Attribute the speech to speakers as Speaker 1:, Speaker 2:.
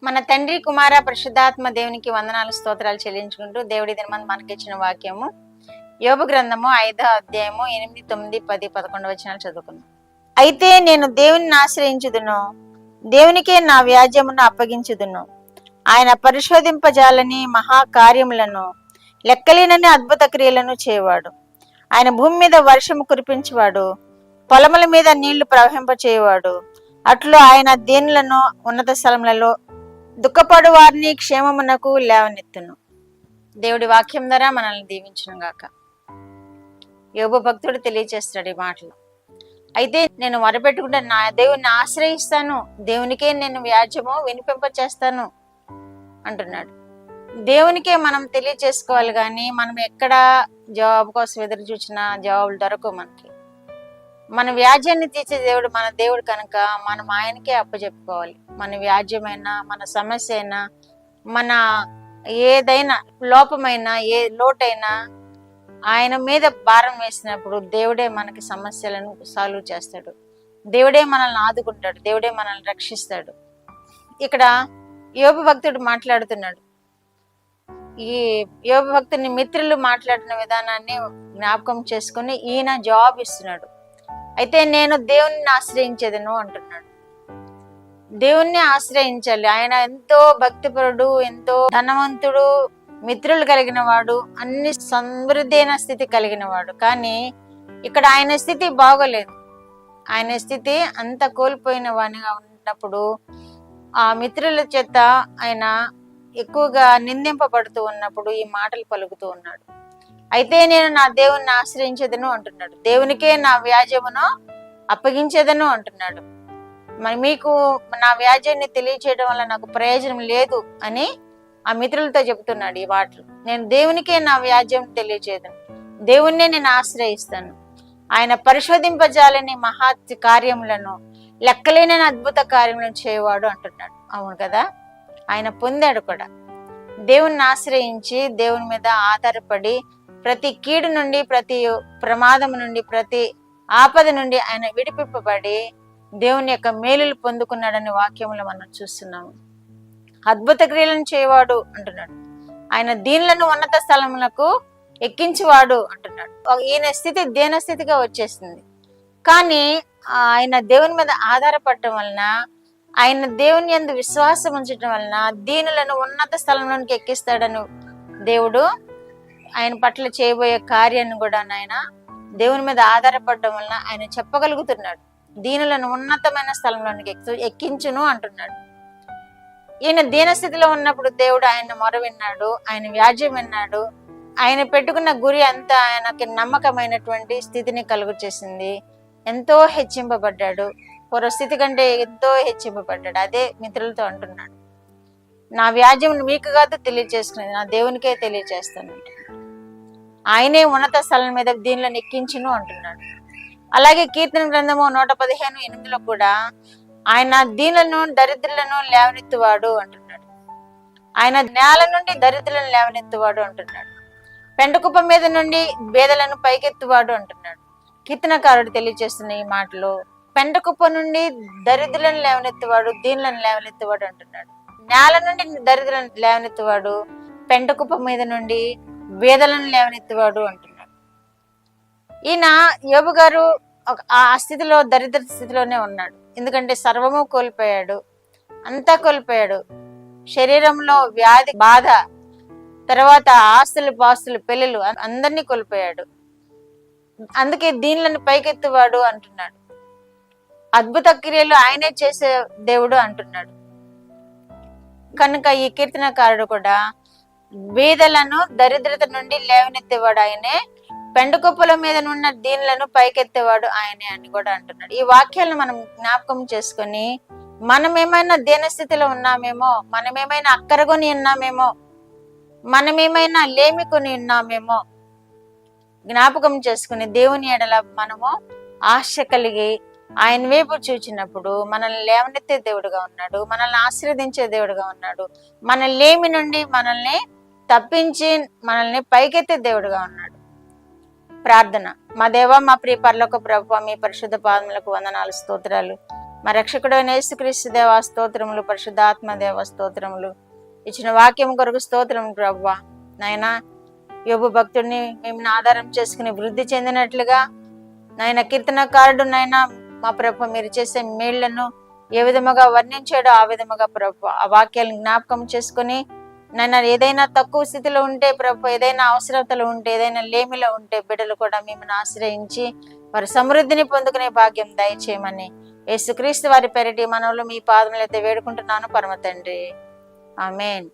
Speaker 1: మన తండ్రి కుమార పరిశుద్ధాత్మ దేవునికి వందనాలు స్తోత్రాలు చెల్లించుకుంటూ దేవుడి దినమందు మనకిచ్చిన వాక్యము యోబు గ్రంథము 5వ అధ్యాయము 8, 9, 10, 11 వచనాలు చదువుకున్నాం. అయితే నేను దేవుని ఆశ్రయించుదును, దేవునికే నా వ్యాజ్యమును అప్పగించుదును. ఆయన పరిశోధింపజాలని మహాకార్యములను లెక్కలేనని అద్భుత క్రియలను చేయవాడు. ఆయన భూమి మీద వర్షము కురిపించేవాడు, పొలముల మీద నీళ్లు ప్రవహింప చేయవాడు. అట్లు ఆయన దీనులను ఉన్నత స్థలములలో దుఃఖపడు వారిని క్షేమమునకు లేవనెత్తును. దేవుడి వాక్యం ద్వారా మనల్ని దీవించును గాక. యోబు భక్తుడు తెలియచేస్తాడు ఈ మాటలు. అయితే నేను మొరపెట్టుకుంటే నా దేవుని ఆశ్రయిస్తాను, దేవునికే నేను వ్యాజ్యము వినిపింప చేస్తాను అంటున్నాడు. దేవునికే మనం తెలియచేసుకోవాలి, కానీ మనం ఎక్కడ జవాబు కోసం ఎదురు చూసినా జవాబులు దొరకవు మనకి. మన వ్యాజ్యాన్ని తీర్చే దేవుడు మన దేవుడు కనుక మనం ఆయనకే అప్పచెప్పుకోవాలి. మన వ్యాజ్యమైనా, మన సమస్య అయినా, మన ఏదైనా లోపమైనా, ఏ లోటైనా ఆయన మీద భారం వేసినప్పుడు దేవుడే మనకి సమస్యలను సాల్వ్ చేస్తాడు. దేవుడే మనల్ని ఆదుకుంటాడు, దేవుడే మనల్ని రక్షిస్తాడు. ఇక్కడ యోబు భక్తుడు మాట్లాడుతున్నాడు. ఈ యోబు భక్తుని మిత్రులు మాట్లాడిన విధానాన్ని జ్ఞాపకం చేసుకుని ఈయన జవాబు ఇస్తున్నాడు. అయితే నేను దేవుణ్ణి ఆశ్రయించేదను అంటున్నాడు. దేవుణ్ణి ఆశ్రయించాలి. ఆయన ఎంతో భక్తిపరుడు, ఎంతో ధనవంతుడు, మిత్రులు కలిగిన వాడు, అన్ని సమృద్ధి అయిన స్థితి కలిగిన వాడు. కానీ ఇక్కడ ఆయన స్థితి బాగోలేదు. ఆయన స్థితి అంత కోల్పోయిన వానిగా ఉన్నప్పుడు ఆ మిత్రుల చేత ఆయన ఎక్కువగా నిందింపబడుతూ ఉన్నప్పుడు ఈ మాటలు పలుకుతూ ఉన్నాడు. అయితే నేను నా దేవుణ్ణి ఆశ్రయించేదను అంటున్నాడు. దేవునికే నా వ్యాజ్యమును అప్పగించేదను అంటున్నాడు. మరి మీకు నా వ్యాజ్యాన్ని తెలియచేయడం వల్ల నాకు ప్రయోజనం లేదు అని ఆ మిత్రులతో చెబుతున్నాడు ఈ మాటలు. నేను దేవునికే నా వ్యాజ్యం తెలియచేదను, దేవుణ్ణే నేను ఆశ్రయిస్తాను. ఆయన పరిశోధింపజాలని మహా కార్యములను లెక్కలేని అద్భుత కార్యములను చేయవాడు అంటున్నాడు. అవును కదా, ఆయన పొందాడు కూడా. దేవుణ్ణి ఆశ్రయించి దేవుని మీద ఆధారపడి ప్రతి కీడు నుండి, ప్రతి ప్రమాదం నుండి, ప్రతి ఆపద నుండి ఆయన విడిపింపబడి దేవుని యొక్క మేలులు పొందుకున్నాడని వాక్యములు మనం చూస్తున్నాము. అద్భుత క్రియలను చేయవాడు అంటున్నాడు. ఆయన దీనులను ఉన్నత స్థలములకు ఎక్కించేవాడు అంటున్నాడు. ఈయన స్థితి దీనస్థితిగా వచ్చేసింది. కానీ ఆయన దేవుని మీద ఆధారపడటం వలన, ఆయన దేవుని యందు విశ్వాసం ఉంచడం వలన దీనులను ఉన్నత స్థలంలోనికి ఎక్కిస్తాడని దేవుడు ఆయన పట్ల చేయబోయే కార్యాన్ని కూడా ఆయన దేవుని మీద ఆధారపడటం వలన ఆయన చెప్పగలుగుతున్నాడు. దీనులను ఉన్నతమైన స్థలంలోనికి ఎక్కించును అంటున్నాడు. ఈయన దీనస్థితిలో ఉన్నప్పుడు దేవుడు ఆయన మొర విన్నాడు, ఆయన వ్యాజ్యం విన్నాడు. ఆయన పెట్టుకున్న గురి అంతా ఆయనకి నమ్మకమైనటువంటి స్థితిని కలుగు చేసింది. ఎంతో హెచ్చింపబడ్డాడు, పూర్వస్థితి కంటే ఎంతో హెచ్చింపబడ్డాడు. అదే మిత్రులతో అంటున్నాడు, నా వ్యాజ్యం మీకు కాదు తెలియచేసుకునేది, నా దేవునికే తెలియచేస్తాను. ఆయనే ఉన్నత స్థలం మీద దీనిలో ఎక్కించును అంటున్నాడు. అలాగే కీర్తన గ్రంథము 115:8 కూడా ఆయన దీనులను దరిద్రులను లేవనెత్తువాడు అంటున్నాడు. ఆయన నేల నుండి దరిద్రులను లేవనెత్తువాడు అంటున్నాడు. పెంటకుప్ప మీద నుండి బేదలను పైకెత్తువాడు అంటున్నాడు. కీర్తనకారుడు తెలియజేస్తున్న ఈ మాటలు, పెంటకుప్ప నుండి దరిద్రులను లేవనెత్తువాడు, దీనులను లేవనెత్తువాడు అంటున్నాడు. నేల నుండి దరిద్రులను లేవనెత్తువాడు, పెంటకుప్ప మీద నుండి వేదలను లేవనెత్తువాడు అంటున్నాడు. ఈయన యోబు గారు ఆ స్థితిలో, దరిద్ర స్థితిలోనే ఉన్నాడు. ఎందుకంటే సర్వము కోల్పోయాడు, అంతా కోల్పోయాడు. శరీరంలో వ్యాధి బాధ, తర్వాత ఆస్తులు పాస్తులు పిల్లలు అందరినీ కోల్పోయాడు. అందుకే దీనులను పైకెత్తువాడు అంటున్నాడు. అద్భుత క్రియలు ఆయనే చేసే దేవుడు అంటున్నాడు. కనుక ఈ కీర్తనకారుడు కూడా బీదలను దరిద్రత నుండి లేవనెత్తేవాడు ఆయనే, పెండుకొప్పల మీద ఉన్న దీనులను పైకెత్తేవాడు ఆయనే అని కూడా అంటున్నాడు. ఈ వాక్యాలను మనం జ్ఞాపకం చేసుకొని, మనం ఏమైనా దీనస్థితిలో ఉన్నామేమో, మనం ఏమైనా అక్కరగొని ఉన్నామేమో, మనం ఏమైనా లేమి కొని ఉన్నామేమో జ్ఞాపకం చేసుకుని దేవుని ఎడల మనము ఆశ కలిగి ఆయన వైపు చూచినప్పుడు మనల్ని లేవనెత్తే దేవుడుగా ఉన్నాడు, మనల్ని ఆశీర్వదించే దేవుడుగా ఉన్నాడు, మన లేమి నుండి మనల్ని తప్పించి మనల్ని పైకెత్తే దేవుడుగా ఉన్నాడు. ప్రార్థన. మా దేవ, మా ప్రియ పరలోక ప్రభువా, మీ పరిశుద్ధ పాదములకు వందనాలు, స్తోత్రాలు. మా రక్షకుడైన యేసుక్రీస్తు దేవా స్తోత్రములు, పరిశుద్ధాత్మ దేవ స్తోత్రములు. ఇచ్చిన వాక్యం కొరకు స్తోత్రం ప్రభువా. నాయనా యోబు భక్తుడిని మేము ఆధారం చేసుకుని వృద్ధి చెందినట్లుగా నాయన కీర్తనకారుడు నాయన మా ప్రభు మీరు చేసే మేళ్లను ఏ విధముగా వర్ణించాడో ఆ విధముగా ప్రభు ఆ వాక్యాలను జ్ఞాపకం చేసుకుని నాయన ఏదైనా తక్కువ స్థితిలో ఉంటే ప్రభు, ఏదైనా అవసరతలు ఉంటే, ఏదైనా లేమిలో ఉంటే బిడ్డలు కూడా మిమ్మల్ని ఆశ్రయించి వారి సమృద్ధిని పొందుకునే భాగ్యం దయచేయమని యేసుక్రీస్తు వారి పేరిటి మనవులు మీ పాదములైతే వేడుకుంటున్నాను పరమ తండ్రి. ఆమేన్.